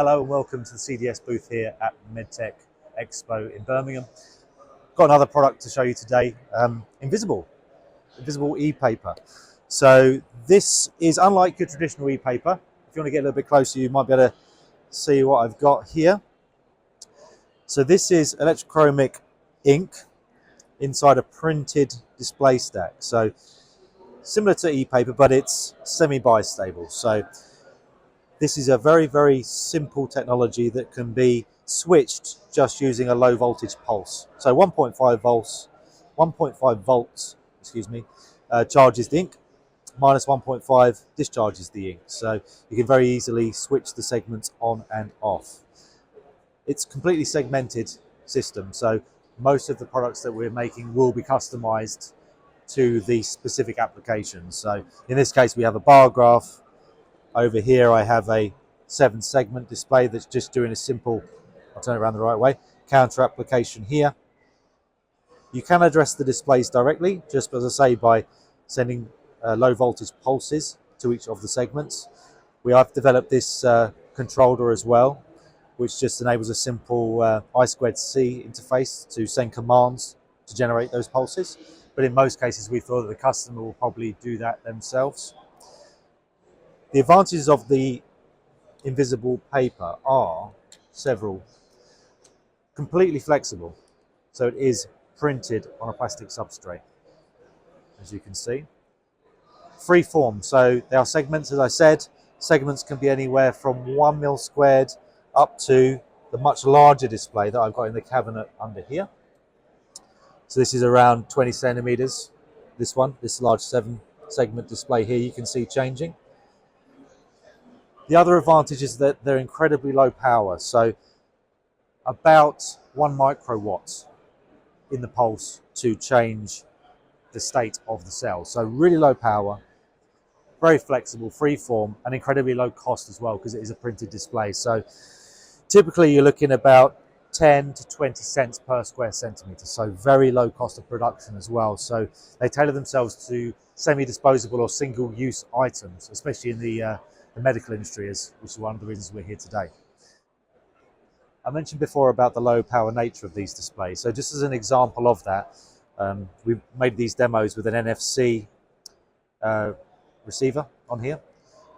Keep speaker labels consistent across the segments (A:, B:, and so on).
A: Hello and welcome to the CDS booth here at Medtech Expo in Birmingham. Got another product to show you today, Ynvisible e-paper. So this is unlike your traditional e-paper. If you want to get a little bit closer, you might be able to see what I've got here. So this is electrochromic ink inside a printed display stack. So similar to e-paper, but it's semi-bistable. So this is a very, very simple technology that can be switched just using a low voltage pulse. So 1.5 volts, charges the ink, minus 1.5 discharges the ink. So you can very easily switch the segments on and off. It's a completely segmented system, so most of the products that we're making will be customized to the specific applications. So in this case, we have a bar graph. Over here I have a 7-segment display that's just doing a simple, I'll turn it around the right way, counter application here. You can address the displays directly, just as I say, by sending low voltage pulses to each of the segments. We have developed this controller as well, which just enables a simple I2C interface to send commands to generate those pulses. But in most cases, we thought that the customer will probably do that themselves. The advantages of the Ynvisible paper are several. Completely flexible, so it is printed on a plastic substrate, as you can see. Free form, so there are segments, as I said. Segments can be anywhere from 1 mil squared up to the much larger display that I've got in the cabinet under here. So this is around 20 centimeters. This large 7-segment display here, you can see changing. The other advantage is that they're incredibly low power, so about 1 microwatt in the pulse to change the state of the cell. So really low power, very flexible, free form, and incredibly low cost as well because it is a printed display. So typically you're looking about 10 to 20 cents per square centimeter, so very low cost of production as well. So they tailor themselves to semi-disposable or single-use items, especially in the medical industry, which is one of the reasons we're here today. I mentioned before about the low power nature of these displays. So just as an example of that, we've made these demos with an NFC receiver on here.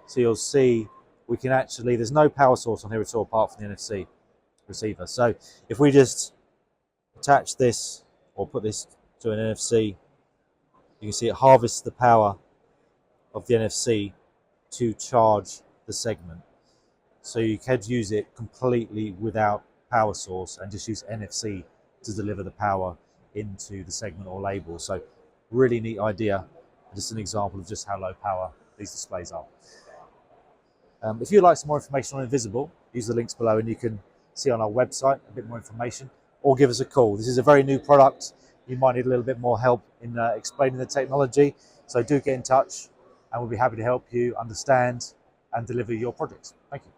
A: So you'll see we can actually, there's no power source on here at all apart from the NFC receiver. So if we just attach this or put this to an NFC, you can see it harvests the power of the NFC to charge the segment. So you could use it completely without power source and just use NFC to deliver the power into the segment or label. So really neat idea, just an example of just how low power these displays are. If you'd like some more information on Ynvisible, use the links below and you can see on our website a bit more information, or give us a call. This is a very new product. You might need a little bit more help in explaining the technology, so do get in touch and we'll be happy to help you understand and deliver your projects. Thank you.